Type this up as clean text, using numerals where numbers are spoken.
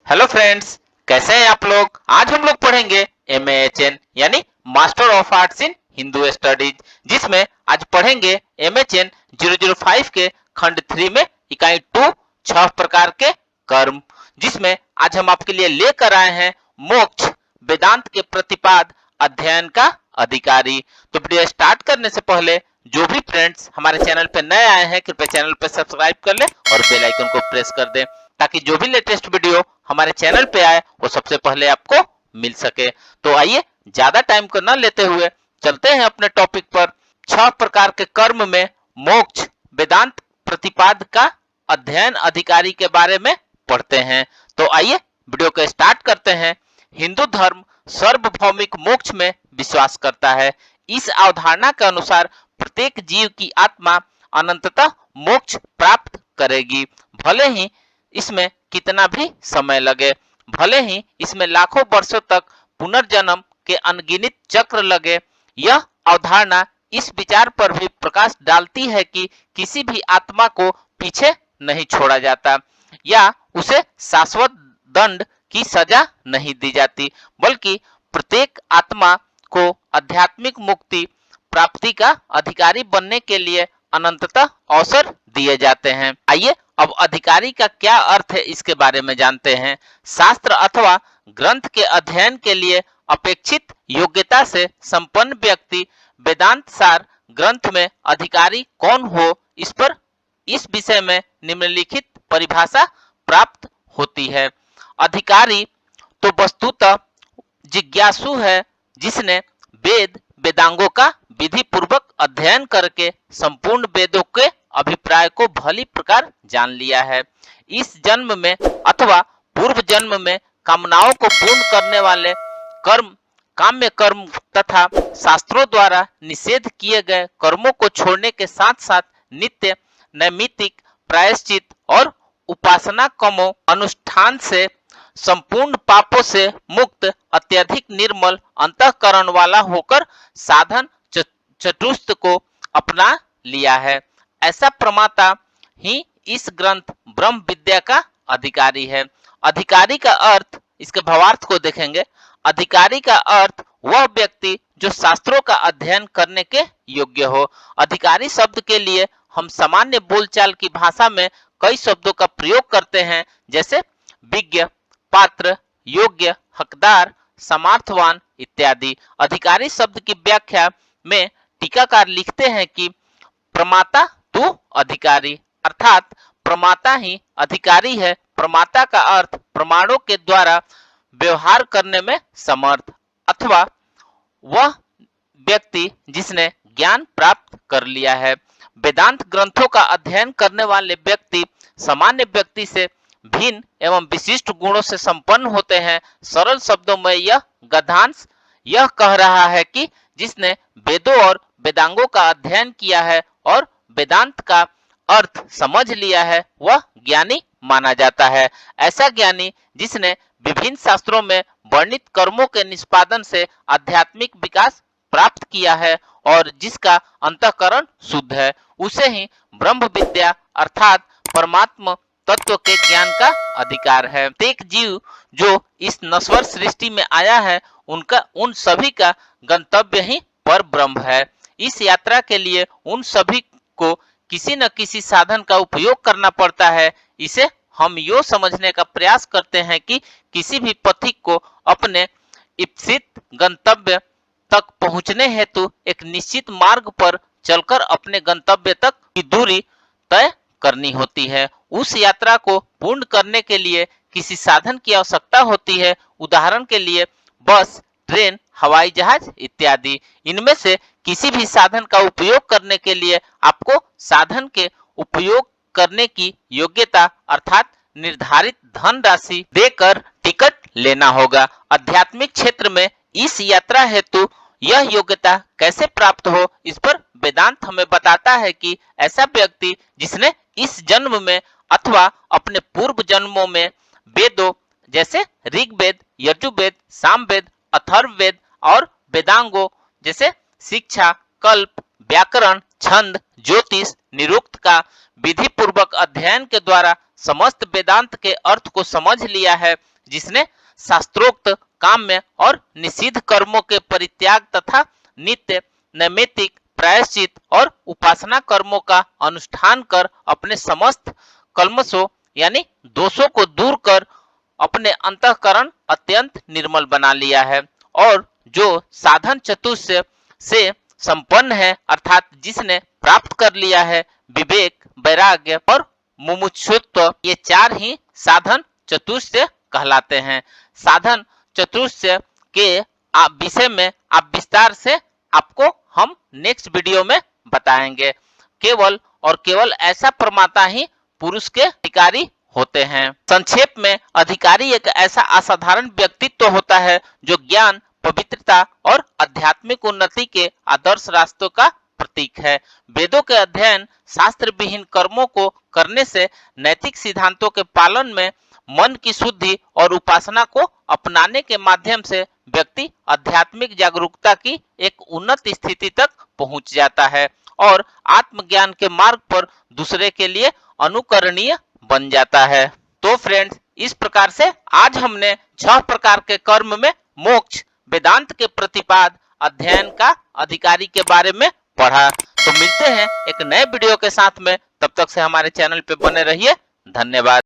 Hello friends, कैसे हैं आप लोग। आज हम लोग पढ़ेंगे MAHN यानी master of arts in Hindu studies, जिसमें आज पढ़ेंगे MHN 005 के खंड 3 में इकाई 2 छह प्रकार के कर्म, जिसमें आज हम आपके लिए लेकर आए हैं मोक्ष वेदांत के प्रतिपाद अध्ययन का अधिकारी। तो वीडियो स्टार्ट करने से पहले जो भी फ्रेंड्स हमारे चैनल पे नए आए हैं कृपया चैनल पे सब्सक्राइब कर ले और बेल आइकन को प्रेस कर दें ताकि जो भी लेटेस्ट वीडियो हमारे चैनल पे आए वो सबसे पहले आपको मिल सके। तो आइए ज्यादा टाइम को न लेते हुए चलते हैं अपने टॉपिक पर। छह प्रकार के कर्म में मोक्ष वेदांत प्रतिपाद का अध्ययन अधिकारी के बारे में पढ़ते हैं। तो आइए वीडियो को स्टार्ट करते हैं। हिंदू धर्म सार्वभौमिक मोक्ष में विश्वास करता है। इस अवधारणा के अनुसार प्रत्येक जीव की आत्मा अनंततः मोक्ष प्राप्त करेगी, भले ही इसमें कितना भी समय लगे, भले ही इसमें लाखों वर्षों तक पुनर्जन्म के अनगिनत चक्र लगे। यह अवधारणा इस विचार पर भी प्रकाश डालती है कि किसी भी आत्मा को पीछे नहीं छोड़ा जाता या उसे शाश्वत दंड की सजा नहीं दी जाती, बल्कि प्रत्येक आत्मा को आध्यात्मिक मुक्ति प्राप्ति का अधिकारी बनने के लिए अनंततः अवसर दिए जाते हैं। आइए अब अधिकारी का क्या अर्थ है इसके बारे में जानते हैं। शास्त्र अथवा ग्रंथ के अध्ययन के लिए अपेक्षित योग्यता से संपन्न व्यक्ति वेदांत सार ग्रंथ में अधिकारी कौन हो, इस विषय में निम्नलिखित परिभाषा प्राप्त होती है। अधिकारी तो वस्तुतः जिज्ञासु है जिसने वेद वेदांगों का विधि पूर्वक अध्ययन करके संपूर्ण वेदों के अभिप्राय को भली प्रकार जान लिया है। इस जन्म में अथवा पूर्व जन्म में कामनाओं को पूर्ण करने वाले कर्म, काम्य कर्म तथा शास्त्रों द्वारा निषेध किए गए कर्मों को छोड़ने के साथ साथ नित्य नैमित्तिक प्रायश्चित और उपासना कर्मों अनुष्ठान से संपूर्ण पापों से मुक्त अत्यधिक निर्मल अंतःकरण वाला होकर साधन चतुष्ट को अपना लिया है। ऐसा प्रमाता ही इस ग्रंथ ब्रह्म विद्या का अधिकारी है। अधिकारी का अर्थ, इसके भावार्थ को देखेंगे। अधिकारी का अर्थ वह व्यक्ति जो शास्त्रों का अध्ययन करने के योग्य हो। अधिकारी शब्द के लिए हम सामान्य बोलचाल की भाषा में कई शब्दों का प्रयोग करते हैं, जैसे विज्ञ, पात्र, योग्य, हकदार, सामर्थवान इत्यादि। अधिकारी शब्द की व्याख्या में टीकाकार लिखते हैं कि प्रमाता तू अधिकारी, अर्थात प्रमाता ही अधिकारी है। प्रमाता का अर्थ प्रमाणों के द्वारा व्यवहार करने में समर्थ अथवा वह व्यक्ति जिसने ज्ञान प्राप्त कर लिया है। वेदांत ग्रंथों का अध्ययन करने वाले व्यक्ति सामान्य व्यक्ति से भिन्न एवं विशिष्ट गुणों से संपन्न होते हैं। सरल शब्दों में यह गद्यांश यह कह रहा है कि जिसने वेदों और वेदांगों का अध्ययन किया है और वेदांत का अर्थ समझ लिया है वह ज्ञानी माना जाता है। ऐसा ज्ञानी जिसने विभिन्न शास्त्रों में वर्णित कर्मों के निष्पादन से आध्यात्मिक विकास प्राप्त किया है और जिसका अंतःकरण शुद्ध है, उसे ही ब्रह्म विद्या अर्थात परमात्मा तत्व के ज्ञान का अधिकार है। प्रत्येक जीव जो इस नश्वर सृष्टि में आया है उन सभी का गंतव्य ही पर ब्रह्म है। इस यात्रा के लिए उन सभी को किसी न किसी साधन का उपयोग करना पड़ता है। इसे हम यो समझने का प्रयास करते हैं कि किसी भी पथिक को अपने इप्सित गंतव्य तक पहुंचने हेतु एक निश्चित मार्ग पर चलकर अपने गंतव्य तक की दूरी तय करनी होती है। उस यात्रा को पूर्ण करने के लिए किसी साधन की आवश्यकता होती है, उदाहरण के लिए बस, ट्रेन, हवाई जहाज इत्यादि। इनमें से किसी भी साधन का उपयोग करने के लिए आपको साधन के उपयोग करने की योग्यता अर्थात निर्धारित धन राशि देकर टिकट लेना होगा। आध्यात्मिक क्षेत्र में इस यात्रा हेतु यह योग्यता कैसे प्राप्त हो, इस पर वेदांत हमें बताता है कि ऐसा व्यक्ति जिसने इस जन्म में अथवा अपने पूर्व जन्मों में वेदों जैसे ऋग्वेद, यजुर्वेद, सामवेद, अथर्ववेद और वेदांगों जैसे शिक्षा, कल्प, व्याकरण, छंद, ज्योतिष, निरुक्त का विधि पूर्वक अध्ययन के द्वारा समस्त वेदांत के अर्थ को समझ लिया है, जिसने शास्त्रोक्त काम्य और निषिद्ध कर्मों के परित्याग तथा नित्य नैमित्तिक प्रायश्चित और उपासना कर्मों का अनुष्ठान कर अपने समस्त कल्मशों यानी दोषों को दूर कर अपने अंतःकरण अत्यंत निर्मल बना लिया है। और जो साधन चतुष्य से संपन्न है, अर्थात जिसने प्राप्त कर लिया है विवेक, वैराग्य और मुमुक्षुत्व, ये चार ही साधन चतुष्य कहलाते हैं। साधन चतुष्य के विषय में आप विस्तार से आपको हम नेक्स्ट वीडियो में बताएंगे। केवल और केवल ऐसा प्रमाता ही पुरुष के अधिकारी होते हैं। संक्षेप में अधिकारी एक ऐसा असाधारण व्यक्तित्व होता है जो ज्ञान, पवित्रता और आध्यात्मिक उन्नति के आदर्श रास्तों का प्रतीक है। वेदों के अध्ययन, शास्त्र विहीन कर्मों को करने से, नैतिक सिद्धांतों के पालन में, मन की शुद्धि और उपासना को अपनाने के माध्यम से व्यक्ति आध्यात्मिक जागरूकता की एक उन्नत स्थिति तक पहुंच जाता है और आत्मज्ञान के मार्ग पर दूसरे के लिए अनुकरणीय बन जाता है। तो फ्रेंड्स, इस प्रकार से आज हमने 6 प्रकार के कर्म में मोक्ष वेदांत के प्रतिपाद अध्ययन का अधिकारी के बारे में पढ़ा। तो मिलते हैं एक नए वीडियो के साथ में, तब तक से हमारे चैनल पे बने रहिए। धन्यवाद।